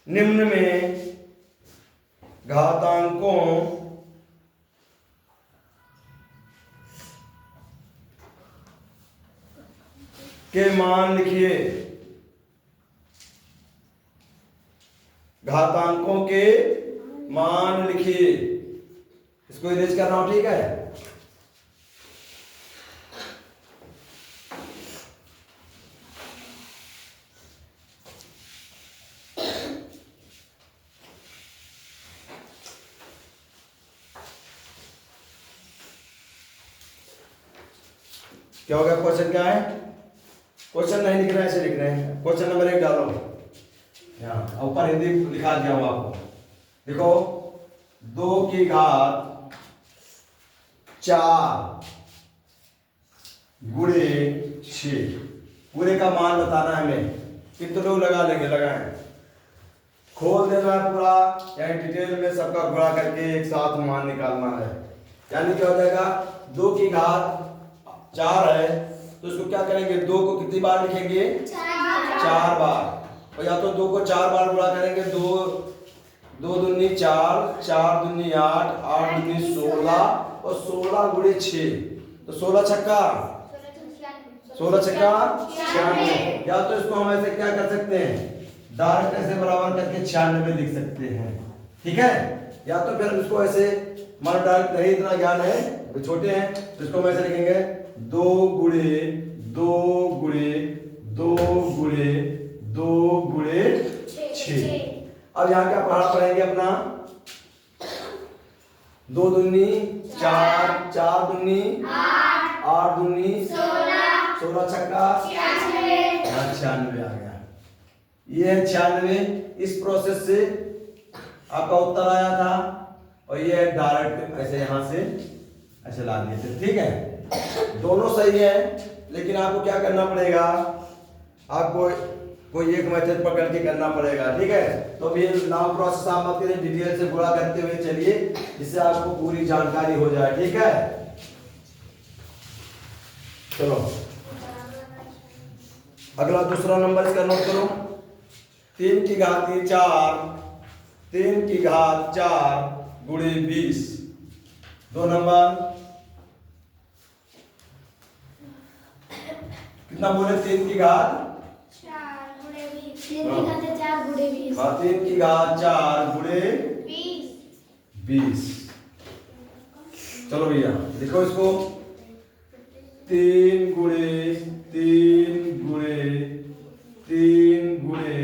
निम्न में घातांकों के मान लिखिए। घातांकों के मान लिखिए। इसको इरेज करना हो, ठीक है। क्या हो गया? क्वेश्चन क्या है? क्वेश्चन नहीं लिख रहे हैं, ऐसे लिख रहे हैं। क्वेश्चन नंबर 1 डालो यहाँ, ऊपर हिंदी लिखा दिया हूं आपको। देखो, 2 की घात 4 गुणे 6, पूरे का मान बताना है हमें। कितने लोग लगा लेंगे? लगाएं। खोल देना है पूरा, यानी डिटेल में सबका गुणा करके एक साथ मान निकालना है। यानी क्या हो जाएगा? 2 की घात 4 है तो इसको क्या करेंगे? 2 को कितनी बार लिखेंगे? 4 बार। और या तो 2 को 4 बार गुणा करेंगे। 2 दूनी 4, 4 दूनी 8, 8 दूनी 16 और 16 गुणे 6, तो 16 छक्का 96। या तो इसको हम ऐसे क्या कर सकते हैं? डायरेक्ट ऐसे बराबर करके 96 लिख सकते हैं, ठीक है। या तो फिर इसको ऐसे, मान डायरेक्ट नहीं इतना ज्ञान है, तो छोटे हैं, तो इसको हम ऐसे लिखेंगे 2 गुणे 2 गुणे 2 गुणे 2 गुणे 6। अब यहाँ क्या पढ़ेंगे अपना? 2 दूनी 4, 4 दूनी 8, 8 दूनी 16 छक्का 96 आ गया। ये है 96। इस प्रोसेस से आपका उत्तर आया था, और ये डायरेक्ट ऐसे यहाँ से ऐसे ला दिए थे, ठीक है। दोनों सही है, लेकिन आपको क्या करना पड़ेगा? आपको कोई एक मेथड पकड़ के करना पड़ेगा, ठीक है। तो ये नाम प्रोसेस आप मत करिए, डिटेल से गुणा करते हुए चलिए, जिससे आपको पूरी जानकारी हो जाए, ठीक है। चलो अगला दूसरा नंबर इसका नोट करो। 3 की घात 4, 3 की घात 4 गुणे 20। 2 नंबर कितना बोले? 3 की घात 4 गुणे 20। 3 की घात 4 गुणे 20। हाँ, 3 की घात 4 गुणे 20। चलो भैया लिखो इसको। 3 गुणे 3 गुणे 3 गुणे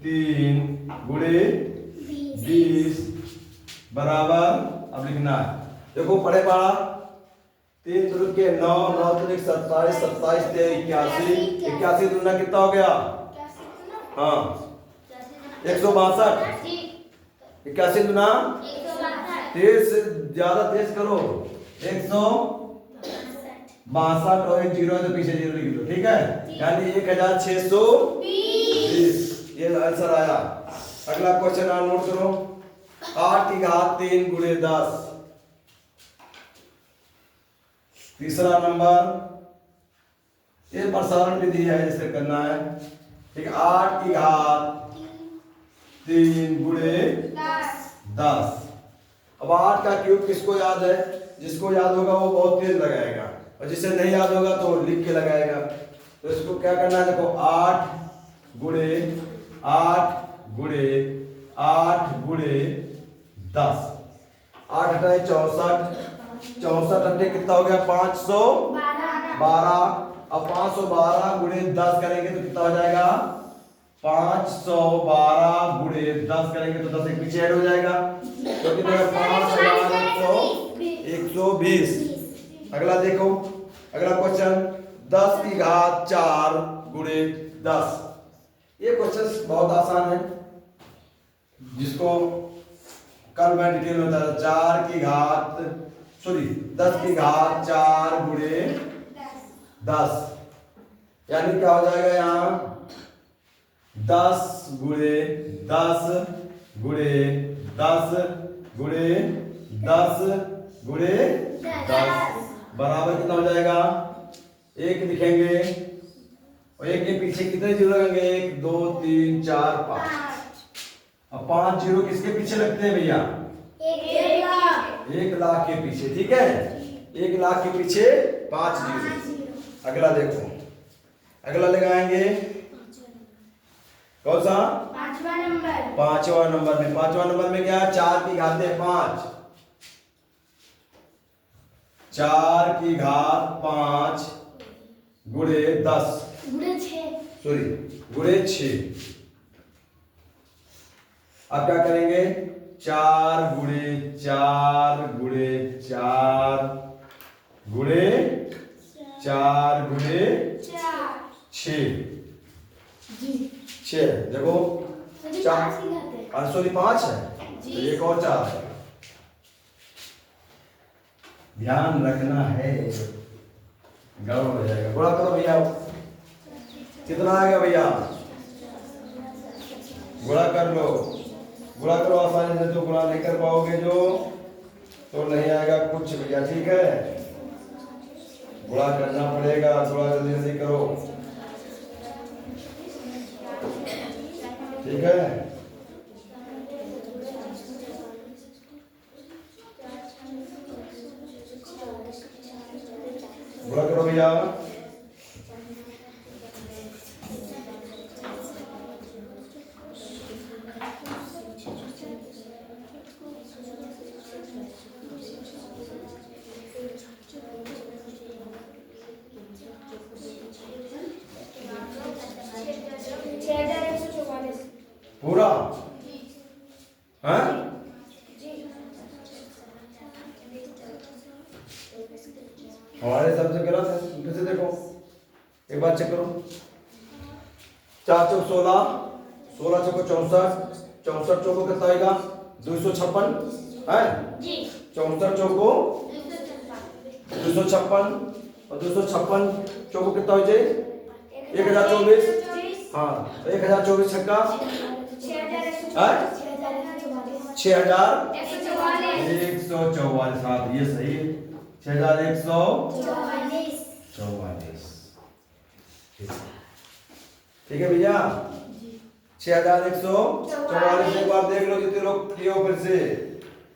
3 गुणे 20 बराबर, अब लिखना है। देखो पढ़े पढ़ा, 3 दूनी के 9, 9 दूनी 27, 27 ते 81, 81 दूना कितना हो गया? हाँ 162। 81 दूना 13 से ज्यादा तेज करो, 162 और एक जीरो है तो पीछे जीरो लिख लो, ठीक है। यानी 1620 ये आंसर आया। अगला क्वेश्चन आप नोट करो। 8 की घात 3 गुणे 10। तीसरा नंबर, ये प्रसारण विधि है, जिसे करना है, ठीक है। 8 की घात 3 गुणे 10। अब 8 का क्यूब किसको याद है? जिसको याद होगा वो बहुत तेज लगाएगा, और जिसे नहीं याद होगा तो लिख के लगाएगा। तो इसको क्या करना है? देखो 8 गुणे 8 गुणे 8 गुणे 10। 8 अठाई 64, 64 अट्ठे कितना हो गया? 512। अब 512 गुणे 10 करेंगे तो कितना हो जाएगा? 512 गुणे 10 करेंगे तो 10 एक पीछे ऐड हो जाएगा, तो कितना है? 5120। अगला देखो, अगला क्वेश्चन 10 की घात 4 गुणे 10। ये क्वेश्चन बहुत आसान है, जिसको कल मैं डिटेल में बताया। 4 की घात 10 की घात 4 गुणे 10, यानी क्या हो जाएगा? यहाँ 10 गुणे 10 गुणे 10 गुणे 10 गुणे 10 बराबर कितना हो जाएगा? 1 लिखेंगे, और 1 के पीछे कितने जीरो लगेंगे? 1 2 3 4 5। अब 5 जीरो किसके पीछे लगते हैं भैया? 1 लाख के पीछे, ठीक है। 1 लाख के पीछे 5 जीरो। अगला देखो, अगला लगाएंगे कौन सा? 5वां नंबर। 5वां नंबर में, 5वां नंबर में क्या है? 4 की घात 5, 4 की घात 5 गुणे 10 गुणे 6। सॉरी गुणे 6। अब क्या करेंगे? 4 गुणे 4 गुणे 4 गुणे 4 गुणे 6। 6 देखो, 4 सॉरी 5 है तो एक और 4 है। ध्यान रखना है, गड़बड़ हो जाएगा। गुणा करो भैया, कितना आएगा भैया? गुणा कर लो, गुणा करो आसानी से। तो गुणा नहीं कर पाओगे जो तो नहीं आएगा कुछ भैया, ठीक है। गुणा करना पड़ेगा, थोड़ा जल्दी जल्दी करो, ठीक है। गुणा करो भैया। पूरा हाँ? हमारे हिसाब से गलत है, फिर से देखो, एक बार चेक करो। 4 चौक 16, 16 चौको 64, 64 चौको कितना आएगा? 256 है। 64 चौको 256 और 256 चौको कितना हो जाए? 1024। हाँ 1024 छक्का 6144। हाँ ये सही है, 6144। ठीक है भैया, 6144। एक बार देख लो जितने लोग किए हो फिर से,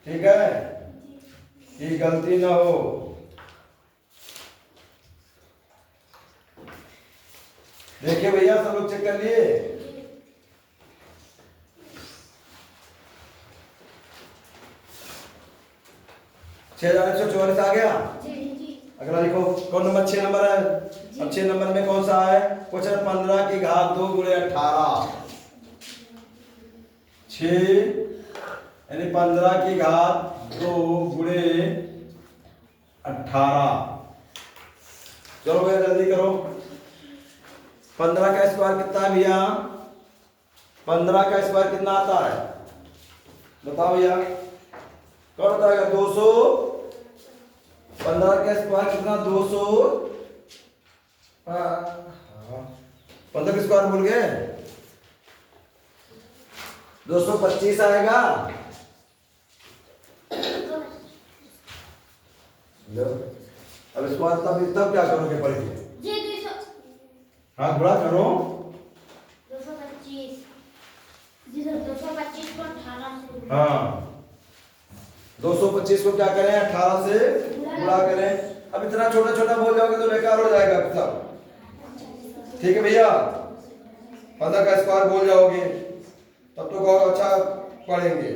ठीक है, कि गलती ना हो। देखिए भैया, सब लोग चेक कर लिए? 6144 आ गया। अगला लिखो, कौन नंबर? 6 नंबर है। अब 6 नंबर में कौन सा है क्वेश्चन? 15 की घात 2 गुणे 18। 6 यानी 15 की घात 2 गुणे 18। चलो भैया जल्दी करो। 15 का स्क्वायर कितना है भैया? 15 का स्क्वायर कितना आता है बताओ भैया, कौन बताएगा? 200। 15 का स्क्वायर कितना? 200। 15 का स्क्वायर भूल गए? 225 आएगा। अब स्क्वायर तब क्या करोगे पढ़ के? हाँ गुणा करो। 225 को 18 से। हाँ 225 को क्या करें? 18 से गुणा करें। अब इतना छोटा छोटा बोल जाओगे तो बेकार हो जाएगा सब, ठीक है भैया। 15 का स्क्वायर बोल जाओगे तब तो बहुत अच्छा पढ़ेंगे।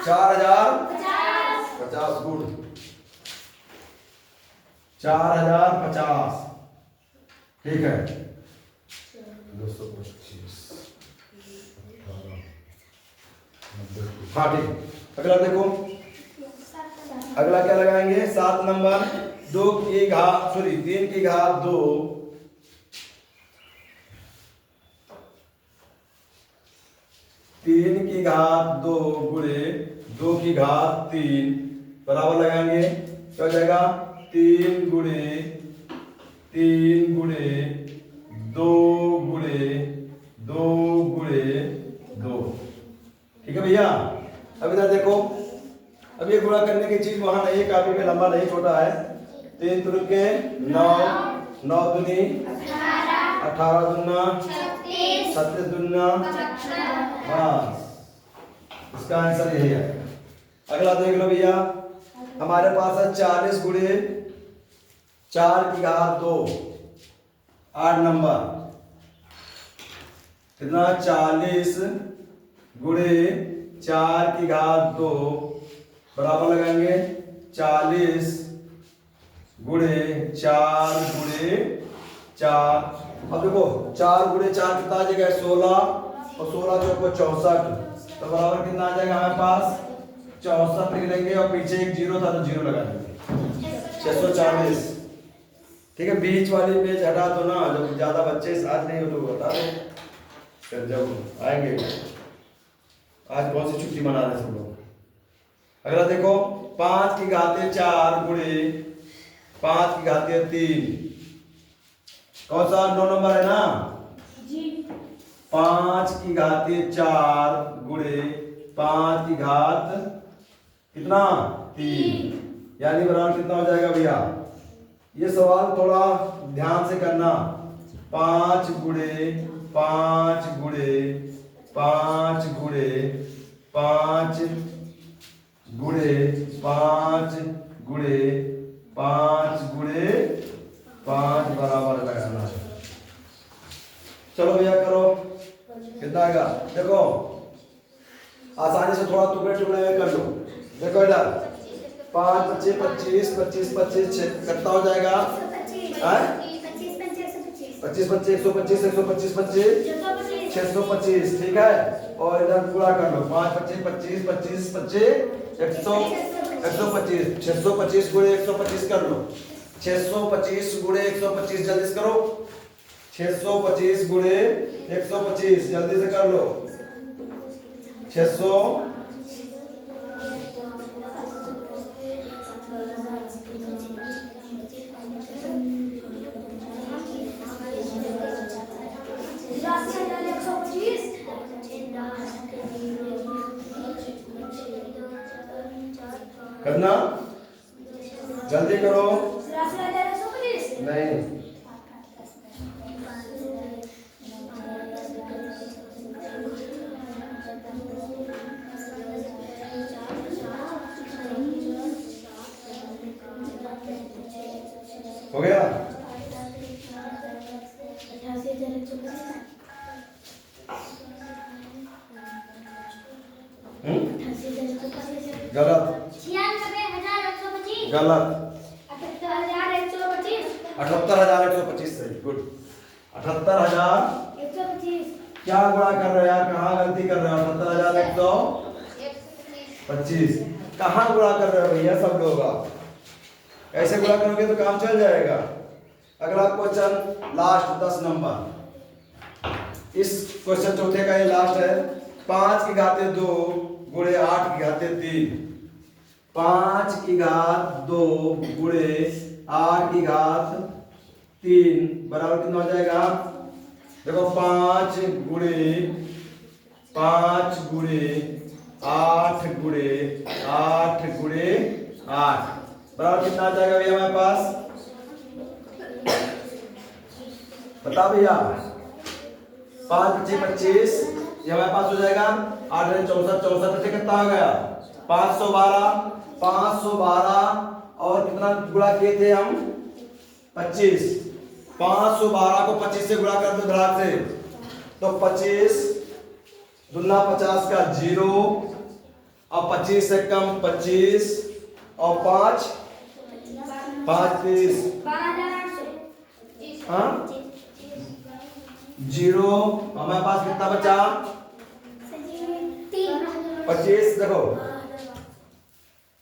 चार हजार 50 गुण 4050, ठीक है। 225 हाँ ठीक। अगला देखो, अगला क्या लगाएंगे? 7 नंबर। 2 की घात सॉरी 3 की घात 2 3 की घात 2 गुणे 2 की घात 3 बराबर लगाएंगे, क्या हो जाएगा? 3 गुणे 2 गुणे 2 गुणे 2, ठीक है भैया। अब इधर देखो, अब अब ये गुणा करने की चीज वहां नहीं, काफी में लंबा नहीं, छोटा है। 3 तुरके 9, 9 दूनी 18 दूना 36 दूना। हाँ, इसका आंसर यही है। अगला देख लो भैया, हमारे पास है 40 गुणे 4 की घात 2, 8 नंबर। कितना? 40 गुणे 4 की घात 2 बराबर लगाएंगे 40 गुणे 4 गुणे 4। अब देखो 4 गुणे 4 कितना आ जाएगा? 16 और 16 चौको 64, तो बराबर कितना आ जाएगा हमारे पास? 64 लिख लेंगे और पीछे एक जीरो था तो जीरो लगा देंगे। 640। ठीक है, बीच वाली पेज हटा दो ना, जब ज्यादा बच्चे आज नहीं हो तो बता दो, फिर जब आएंगे। आज कौन सी छुट्टी मना रहे सब लोग? अगला देखो 5 की घाते 4 गुणे 5 की घाते 3, कौन सा? 9 नंबर है ना जी। 5 की घाते 4 गुणे 5 की घात कितना? 3, यानी बराबर कितना हो जाएगा भैया? ये सवाल थोड़ा ध्यान से करना। 5 गुणे 5 गुणे 5 गुणे 5 गुणे 5 गुणे 5 गुणे 5 बराबर लगाना है। चलो भैया करो, कितना आएगा? देखो आसानी से थोड़ा टुकड़े टुकड़े में कर लो। देखो इधर 5 25 25 25 25 कितना हो जाएगा? 25 25 125 125 25 625। ठीक है, और इधर पूरा कर लो 5 25 25 25 25 125 625 गुणे 125 कर लो। 625 गुणे 125 जल्दी से करो। 625 गुणे 125 जल्दी से कर लो। 600 करना, जल्दी करो। नहीं, हो गया? गलत, गलत। 78,125 सही, गुड। 78,125 क्या गुणा कर रहे हो यार? कहाँ गलती कर रहे हो? 78,125 कहाँ गुणा कर रहे हो भैया सब लोग? ऐसे गुणा करोगे तो काम चल जाएगा। अगला क्वेश्चन लास्ट 10 नंबर। इस क्वेश्चन चौथे का ये लास्ट है। 5 की घाते 2 गुणे 8 की घाते 3। 5 की घात 2 गुणे 8 की घात 3 बराबर कितना हो जाएगा? देखो 5 गुणे 8 गुणे 8 गुणे 8 बराबर कितना आ जाएगा भैया हमारे पास? बता भैया। 5 25 25 ये हमारे पास हो जाएगा 8 64 64 से कितना हो गया? 512 512 और कितना गुणा किए थे हम? 25। 512 को 25 से गुणा कर दो ध्यान से, तो 25 दूना 50 का 0 और 25 से कम 25 और 5 5 30। हाँ 0 हमारे पास कितना बचा? 25। देखो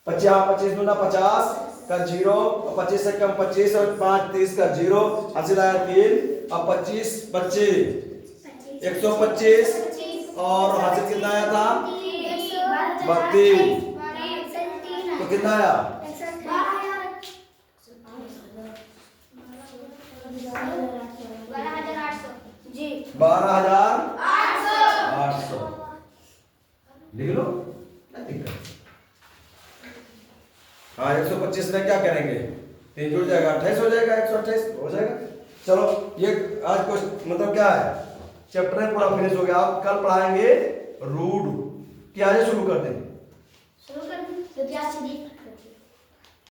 25 दूना 50 का 0 और 25 से कम 25 और 5 30 का 0 हासिल आया 3 और 25 बच्चे 125 और हासिल कितना आया था? 32। तो कितना आया? 12,800 लिख लो, क्या दिक्कत? करेंगे, 3 जुड़ जाएगा 28 हो जाएगा, 128 हो जाएगा। चलो ये आज कुछ मतलब क्या है, चैप्टर है पूरा फिनिश हो गया। आप कल पढ़ाएंगे रूट। क्या आज शुरू कर दें? शुरू कर दो, तो क्या सीधी